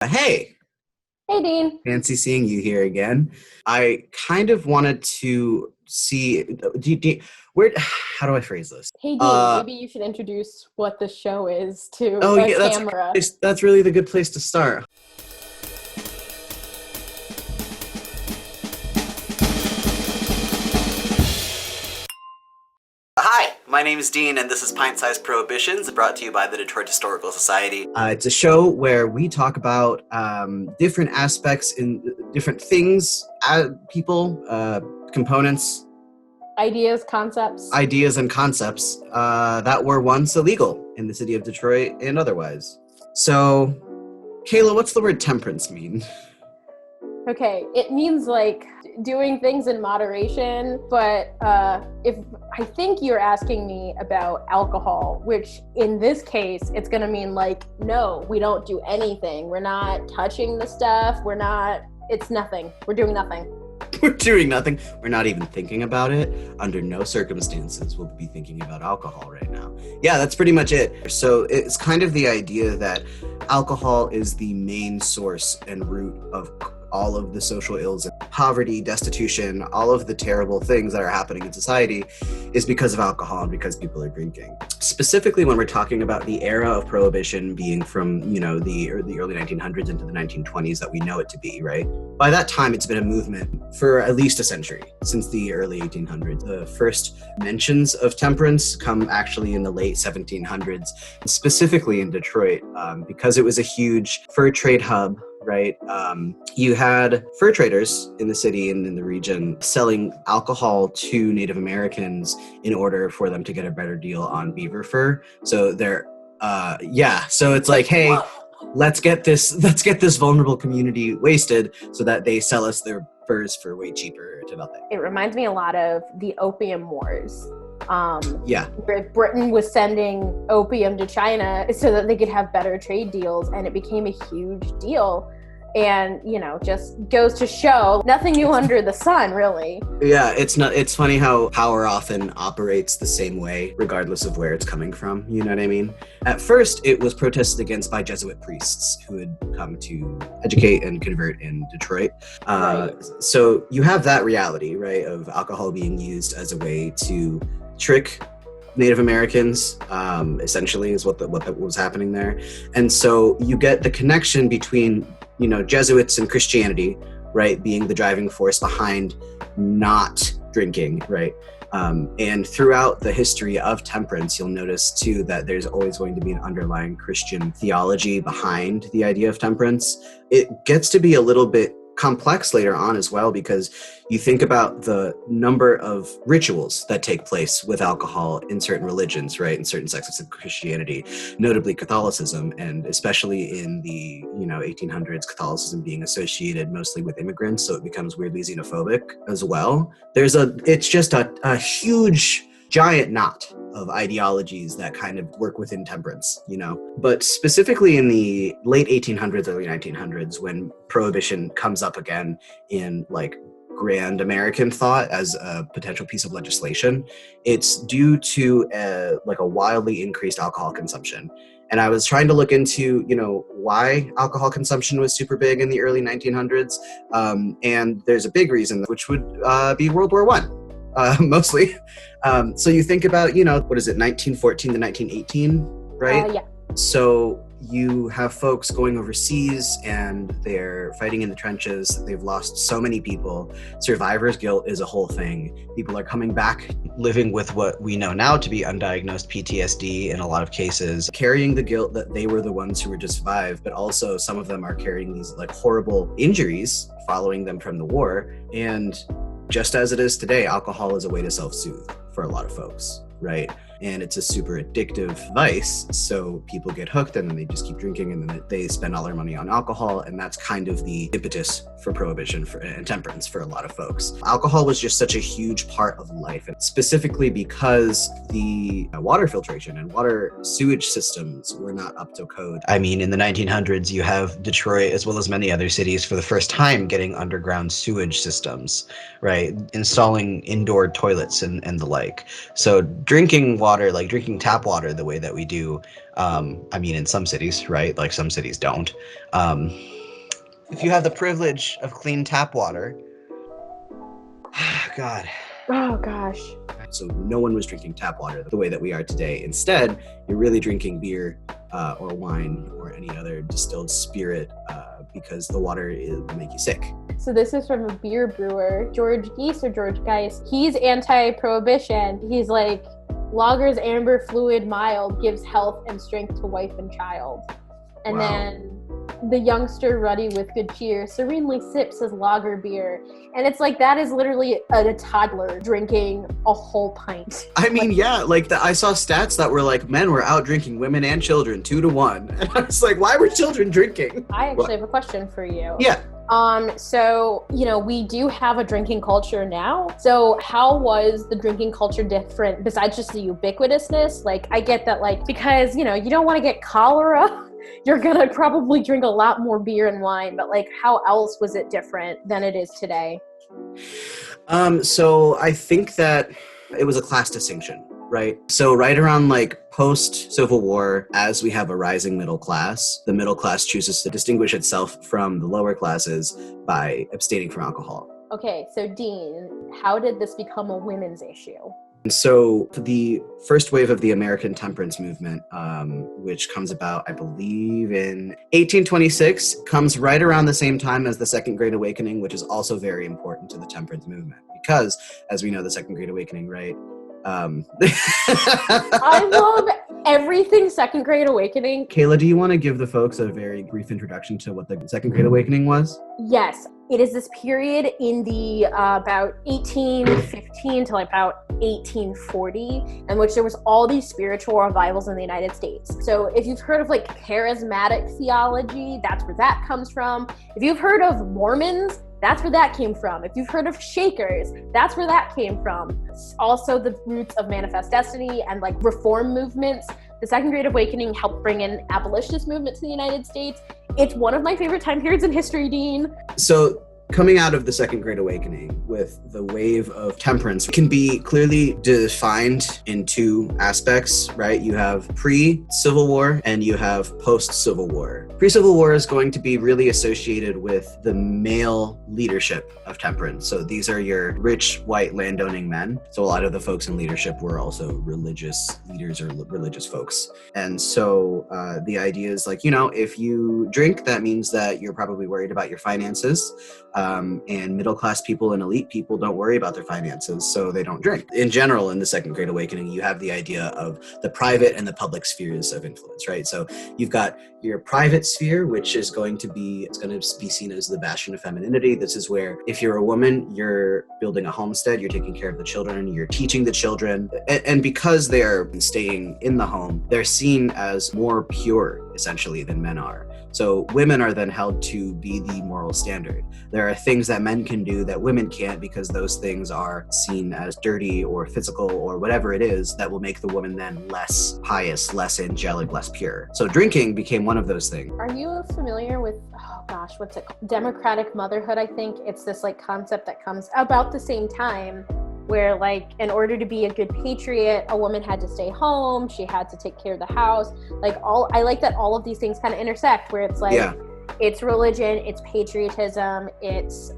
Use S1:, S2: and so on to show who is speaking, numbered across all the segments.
S1: Hey,
S2: Hey, Dean.
S1: fancy seeing you here again. I kind of wanted to see, where, how do I phrase this?
S2: Hey, Dean.
S1: Uh,
S2: Maybe you should introduce what the show is to
S1: oh
S2: a
S1: yeah,
S2: camera.
S1: that's really the good place to start. Hi, my name is Dean, and this is Pint-Size Prohibitions, brought to you by the Detroit Historical Society. It's a show where we talk about different aspects in different things, people, components,
S2: Concepts.
S1: ideas and concepts that were once illegal in the city of Detroit and otherwise. So, Kayla, what's the word temperance mean?
S2: Okay, it means like doing things in moderation, but if I think you're asking me about alcohol, which in this case, it's gonna mean like, no, we don't do anything. We're not touching the stuff. It's nothing. We're doing nothing.
S1: We're doing nothing. We're not even thinking about it. Under no circumstances will we be thinking about alcohol right now. Yeah, that's pretty much it. So it's kind of the idea that alcohol is the main source and root of all of the social ills, poverty, destitution, all of the terrible things that are happening in society is because of alcohol and because people are drinking. Specifically, when we're talking about the era of Prohibition being from, the early 1900s into the 1920s that we know it to be, right? By that time, it's been a movement for at least a century, since the early 1800s. The first mentions of temperance come actually in the late 1700s, specifically in Detroit, because it was a huge fur trade hub. Right. You had fur traders in the city and in the region selling alcohol to Native Americans in order for them to get a better deal on beaver fur. So so it's like, hey, let's get this vulnerable community wasted so that they sell us their furs for way cheaper to nothing.
S2: It reminds me a lot of the Opium Wars.
S1: Where
S2: Britain was sending opium to China so that they could have better trade deals, and it became a huge deal. And, just goes to show nothing new under the sun, really.
S1: Yeah, it's funny how power often operates the same way, regardless of where it's coming from. You know what I mean? At first, it was protested against by Jesuit priests who had come to educate and convert in Detroit.
S2: Right.
S1: So you have that reality, right, of alcohol being used as a way to trick Native Americans, essentially, is what was happening there. And so you get the connection between, Jesuits and Christianity, right, being the driving force behind not drinking, right? And throughout the history of temperance, you'll notice too that there's always going to be an underlying Christian theology behind the idea of temperance. It gets to be a little bit complex later on as well, because you think about the number of rituals that take place with alcohol in certain religions, right, in certain sects of Christianity, notably Catholicism, and especially in the 1800s, Catholicism being associated mostly with immigrants, so it becomes weirdly xenophobic as well. It's just a huge giant knot of ideologies that kind of work within temperance, But specifically in the late 1800s, early 1900s, when Prohibition comes up again in like grand American thought as a potential piece of legislation, it's due to a wildly increased alcohol consumption. And I was trying to look into, why alcohol consumption was super big in the early 1900s. And there's a big reason, which would be World War I. Mostly. So you think about, 1914 to 1918, right?
S2: Yeah.
S1: So you have folks going overseas and they're fighting in the trenches. They've lost so many people. Survivor's guilt is a whole thing. People are coming back living with what we know now to be undiagnosed PTSD in a lot of cases, carrying the guilt that they were the ones who were to survive, but also some of them are carrying these horrible injuries following them from the war. And just as it is today, alcohol is a way to self-soothe for a lot of folks, right? And it's a super addictive vice, so people get hooked and then they just keep drinking and then they spend all their money on alcohol, and that's kind of the impetus for Prohibition and temperance for a lot of folks. Alcohol was just such a huge part of life, and specifically because the water filtration and water sewage systems were not up to code. I mean, in the 1900s, you have Detroit, as well as many other cities, for the first time getting underground sewage systems, right? Installing indoor toilets and the like. So drinking water water, like drinking tap water the way that we do, I mean, in some cities, right? Like some cities don't. If you have the privilege of clean tap water, God.
S2: Oh gosh.
S1: So no one was drinking tap water the way that we are today. Instead, you're really drinking beer or wine or any other distilled spirit because the water will make you sick.
S2: So this is from a beer brewer, George Geis. He's anti-prohibition. He's like, lager's amber fluid mild gives health and strength to wife and child. And
S1: Wow.
S2: then the youngster ruddy with good cheer serenely sips his lager beer. And it's like, that is literally a toddler drinking a whole pint.
S1: I mean, yeah, like I saw stats that were like men were out drinking women and children 2-1. And I was like, why were children drinking?
S2: I actually have a question for you.
S1: Yeah.
S2: So, we do have a drinking culture now. So how was the drinking culture different besides just the ubiquitousness? Like, I get that, like, because, you don't want to get cholera. You're gonna probably drink a lot more beer and wine, but like, how else was it different than it is today?
S1: So I think that it was a class distinction, right? So right around like post-Civil War, as we have a rising middle class, the middle class chooses to distinguish itself from the lower classes by abstaining from alcohol.
S2: Okay, so Dean, how did this become a women's issue?
S1: And so the first wave of the American Temperance Movement, which comes about, I believe, in 1826, comes right around the same time as the Second Great Awakening, which is also very important to the Temperance Movement because, as we know, the Second Great Awakening, right?
S2: I love everything Second Great Awakening.
S1: Kayla, do you want to give the folks a very brief introduction to what the Second Great Awakening was?
S2: Yes. It is this period in the about 1815 to about 1840, in which there was all these spiritual revivals in the United States. So if you've heard of like charismatic theology, that's where that comes from. If you've heard of Mormons, that's where that came from. If you've heard of Shakers, that's where that came from. Also the roots of Manifest Destiny and like reform movements. The Second Great Awakening helped bring in abolitionist movement to the United States. It's one of my favorite time periods in history, Dean.
S1: So coming out of the Second Great Awakening with the wave of temperance can be clearly defined in two aspects, right? You have pre-Civil War and you have post-Civil War. Pre-Civil War is going to be really associated with the male leadership of temperance. So these are your rich, white, landowning men. So a lot of the folks in leadership were also religious leaders or religious folks. And so the idea is like, if you drink, that means that you're probably worried about your finances. And middle-class people and elite people don't worry about their finances, so they don't drink. In general, in the Second Great Awakening, you have the idea of the private and the public spheres of influence, right? So you've got your private sphere, which is going to be seen as the bastion of femininity. This is where if you're a woman, you're building a homestead, you're taking care of the children, you're teaching the children. And because they're staying in the home, they're seen as more pure, essentially, than men are. So women are then held to be the moral standard. There are things that men can do that women can't because those things are seen as dirty or physical or whatever it is that will make the woman then less pious, less angelic, less pure. So drinking became one of those things.
S2: Are you familiar with, what's it called? Democratic motherhood, I think. It's this like concept that comes about the same time where like in order to be a good patriot, a woman had to stay home, she had to take care of the house. I like that all of these things kind of intersect where it's like, it's religion, it's patriotism, it's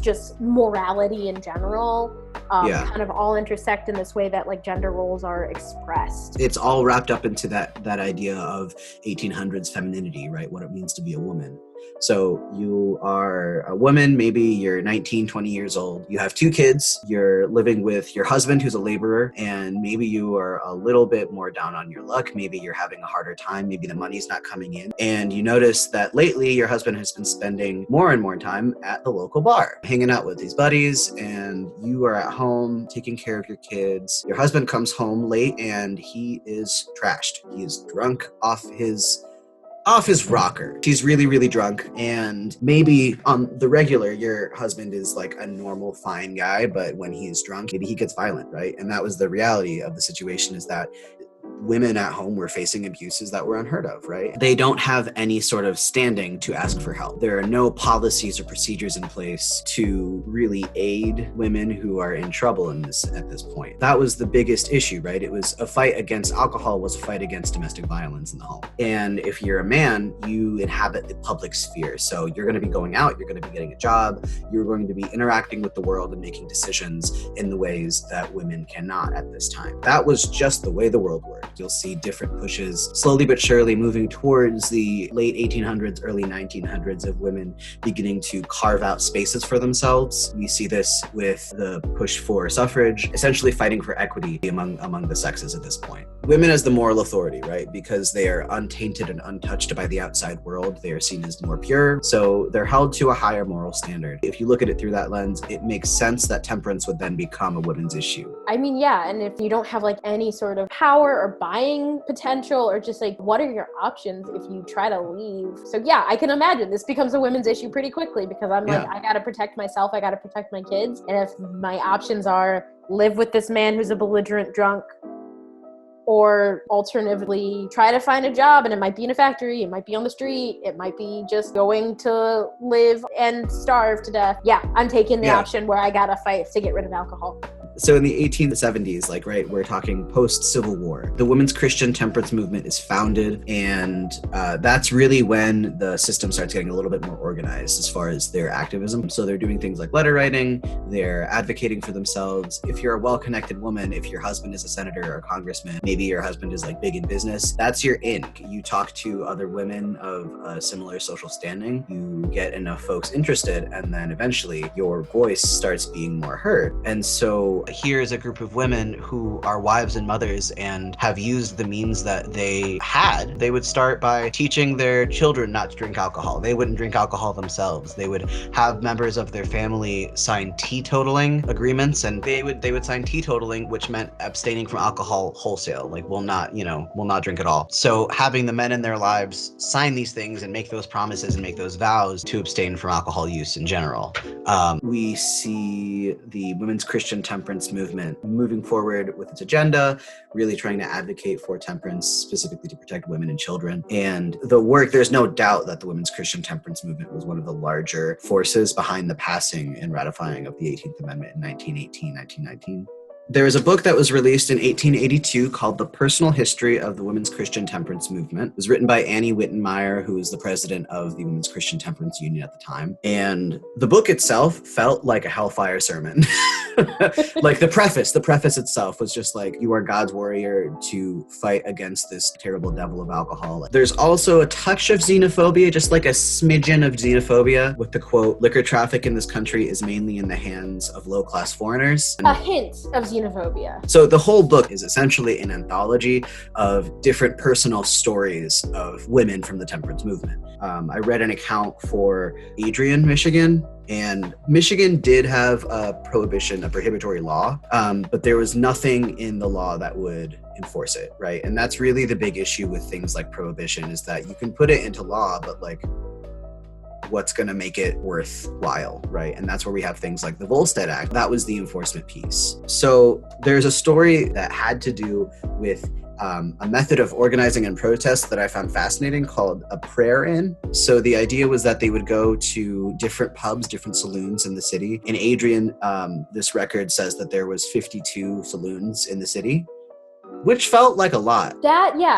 S2: just morality in general. Kind of all intersect in this way that like gender roles are expressed.
S1: It's all wrapped up into that idea of 1800s femininity, right? What it means to be a woman. So you are a woman, maybe you're 19, 20 years old. You have 2 kids. You're living with your husband who's a laborer, and maybe you are a little bit more down on your luck. Maybe you're having a harder time. Maybe the money's not coming in. And you notice that lately your husband has been spending more and more time at the local bar, hanging out with his buddies, and you are at home taking care of your kids. Your husband comes home late and he is trashed. He is drunk off his rocker. He's really, really drunk. And maybe on the regular, your husband is like a normal, fine guy, but when he's drunk, maybe he gets violent, right? And that was the reality of the situation, is that women at home were facing abuses that were unheard of, right? They don't have any sort of standing to ask for help. There are no policies or procedures in place to really aid women who are in trouble at this point. That was the biggest issue, right? It was a fight against alcohol, was a fight against domestic violence in the home. And if you're a man, you inhabit the public sphere. So you're going to be going out, you're going to be getting a job, you're going to be interacting with the world and making decisions in the ways that women cannot at this time. That was just the way the world worked. You'll see different pushes slowly but surely moving towards the late 1800s, early 1900s of women beginning to carve out spaces for themselves. We see this with the push for suffrage, essentially fighting for equity among the sexes at this point. Women as the moral authority, right? Because they are untainted and untouched by the outside world. They are seen as more pure, so they're held to a higher moral standard. If you look at it through that lens, it makes sense that temperance would then become a women's issue.
S2: I mean, yeah, and if you don't have like any sort of power or buying potential, or just like, what are your options if you try to leave? So yeah, I can imagine this becomes a women's issue pretty quickly, because I'm like, I gotta protect myself, I gotta protect my kids. And if my options are live with this man who's a belligerent drunk, or alternatively try to find a job, and it might be in a factory, it might be on the street, it might be just going to live and starve to death. Yeah, I'm taking the option where I gotta fight to get rid of alcohol.
S1: So in the 1870s, like, right, we're talking post-Civil War, the Women's Christian Temperance Movement is founded, and that's really when the system starts getting a little bit more organized as far as their activism. So they're doing things like letter writing, they're advocating for themselves. If you're a well-connected woman, if your husband is a senator or a congressman, maybe your husband is like big in business, that's your in. You talk to other women of a similar social standing, you get enough folks interested, and then eventually your voice starts being more heard. And so here is a group of women who are wives and mothers and have used the means that they had. They would start by teaching their children not to drink alcohol. They wouldn't drink alcohol themselves. They would have members of their family sign teetotaling agreements, and they would sign teetotaling, which meant abstaining from alcohol wholesale. Like, we'll not drink at all. So having the men in their lives sign these things and make those promises and make those vows to abstain from alcohol use in general. We see the Women's Christian Temperance Movement moving forward with its agenda, really trying to advocate for temperance, specifically to protect women and children. And the work, there's no doubt that the Women's Christian Temperance Movement was one of the larger forces behind the passing and ratifying of the 18th Amendment in 1919. There was a book that was released in 1882 called The Personal History of the Women's Christian Temperance Movement. It was written by Annie Wittenmeyer, who was the president of the Women's Christian Temperance Union at the time. And the book itself felt like a hellfire sermon. Like the preface itself was just like, you are God's warrior to fight against this terrible devil of alcohol. There's also a touch of xenophobia, just like a smidgen of xenophobia, with the quote, liquor traffic in this country is mainly in the hands of low-class foreigners.
S2: A hint of xenophobia.
S1: So the whole book is essentially an anthology of different personal stories of women from the temperance movement. I read an account for Adrian, Michigan, and Michigan did have a prohibitory law, but there was nothing in the law that would enforce it, right? And that's really the big issue with things like prohibition, is that you can put it into law, but like, what's going to make it worthwhile, right? And that's where we have things like the Volstead Act. That was the enforcement piece. So there's a story that had to do with a method of organizing and protest that I found fascinating called a prayer-in. So the idea was that they would go to different pubs, different saloons in the city. In Adrian, this record says that there was 52 saloons in the city, which felt like a lot.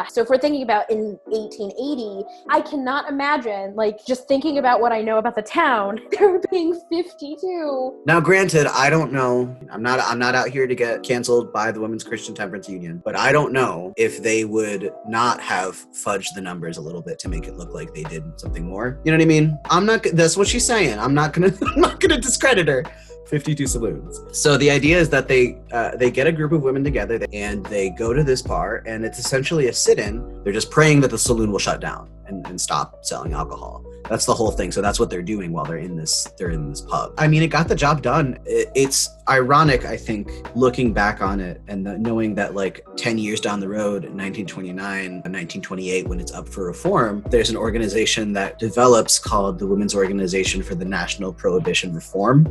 S2: So if we're thinking about in 1880, I cannot imagine, like, just thinking about what I know about the town, there were being 52.
S1: Now, granted, I don't know. I'm not out here to get canceled by the Women's Christian Temperance Union, but I don't know if they would not have fudged the numbers a little bit to make it look like they did something more. You know what I mean? That's what she's saying. I'm not gonna discredit her. 52 saloons. So the idea is that they get a group of women together and they go to this bar, and it's essentially a sit-in. They're just praying that the saloon will shut down and stop selling alcohol. That's the whole thing. So that's what they're doing while they're in this pub. I mean, it got the job done. It's ironic, I think, looking back on it and knowing that like 10 years down the road, in 1929 and 1928, when it's up for reform, there's an organization that develops called the Women's Organization for the National Prohibition Reform.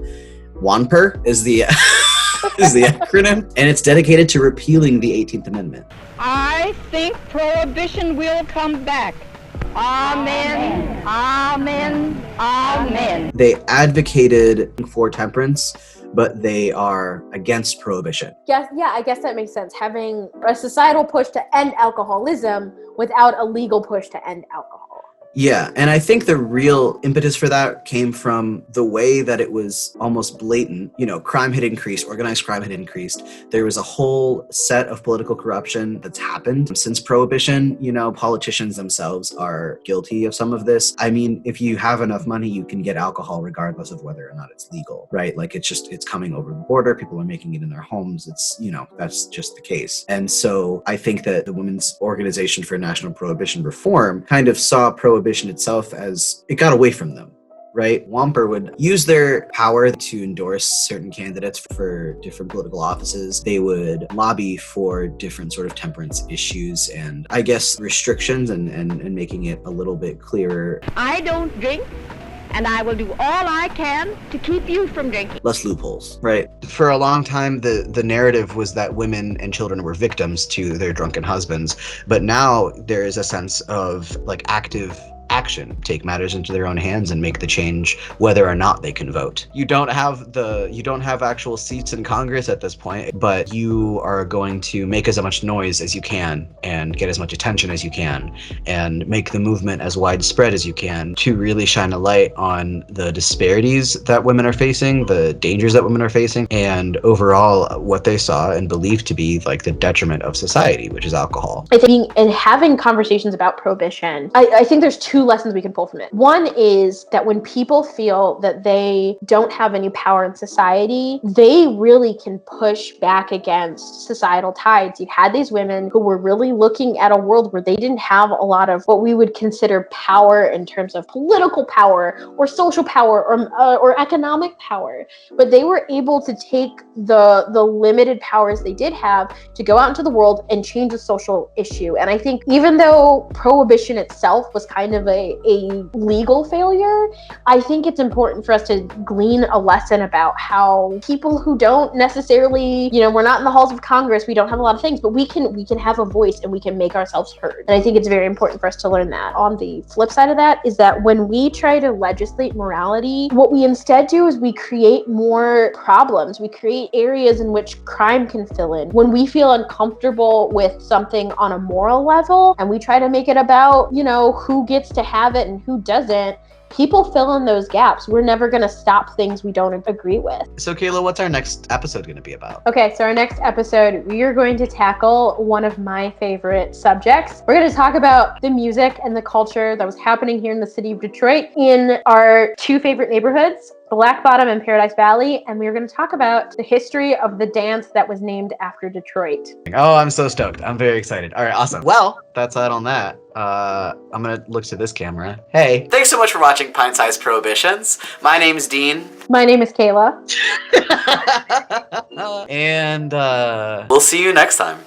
S1: WANPR is the acronym, and it's dedicated to repealing the 18th Amendment.
S3: I I think prohibition will come back. Amen. Amen. Amen.
S1: They advocated for temperance, but they are against prohibition.
S2: Yes, yeah, I guess that makes sense. Having a societal push to end alcoholism without a legal push to end alcohol.
S1: Yeah, and I think the real impetus for that came from the way that it was almost blatant. You know, crime had increased, organized crime had increased. There was a whole set of political corruption that's happened since Prohibition. You know, politicians themselves are guilty of some of this. I mean, if you have enough money, you can get alcohol regardless of whether or not it's legal, right? Like it's coming over the border. People are making it in their homes. It's, you know, that's just the case. And so I think that the Women's Organization for National Prohibition Reform kind of saw prohibition itself as it got away from them, right? WAMPR would use their power to endorse certain candidates for different political offices. They would lobby for different sort of temperance issues and I guess restrictions and making it a little bit clearer.
S3: I don't drink, and I will do all I can to keep you from drinking.
S1: Less loopholes, right? For a long time, the narrative was that women and children were victims to their drunken husbands, but now there is a sense of like active action, take matters into their own hands and make the change whether or not they can vote. You don't have actual seats in Congress at this point, but you are going to make as much noise as you can and get as much attention as you can and make the movement as widespread as you can to really shine a light on the disparities that women are facing, the dangers that women are facing, and overall what they saw and believed to be like the detriment of society, which is alcohol.
S2: I think in having conversations about prohibition, I think there's two lessons we can pull from it. One is that when people feel that they don't have any power in society, they really can push back against societal tides. You had these women who were really looking at a world where they didn't have a lot of what we would consider power in terms of political power or social power or economic power, but they were able to take the limited powers they did have to go out into the world and change a social issue. And I think even though prohibition itself was kind of a legal failure, I think it's important for us to glean a lesson about how people who don't necessarily, you know, we're not in the halls of Congress, we don't have a lot of things, but we can have a voice and we can make ourselves heard. And I think it's very important for us to learn that. On the flip side of that is that when we try to legislate morality, what we instead do is we create more problems. We create areas in which crime can fill in. When we feel uncomfortable with something on a moral level and we try to make it about, you know, who gets to have it and who doesn't, people fill in those gaps. We're never going to stop things we don't agree with.
S1: So Kayla, what's our next episode going to be about?
S2: Okay, so our next episode, we are going to tackle one of my favorite subjects. We're going to talk about the music and the culture that was happening here in the city of Detroit in our two favorite neighborhoods, Black Bottom and Paradise Valley, and we're going to talk about the history of the dance that was named after Detroit.
S1: Oh, I'm so stoked. I'm very excited. All right, awesome. Well, that's it on that. I'm going to look to this camera. Hey. Thanks so much for watching Pint-Size Prohibitions. My name's Dean.
S2: My name is Kayla.
S1: And we'll see you next time.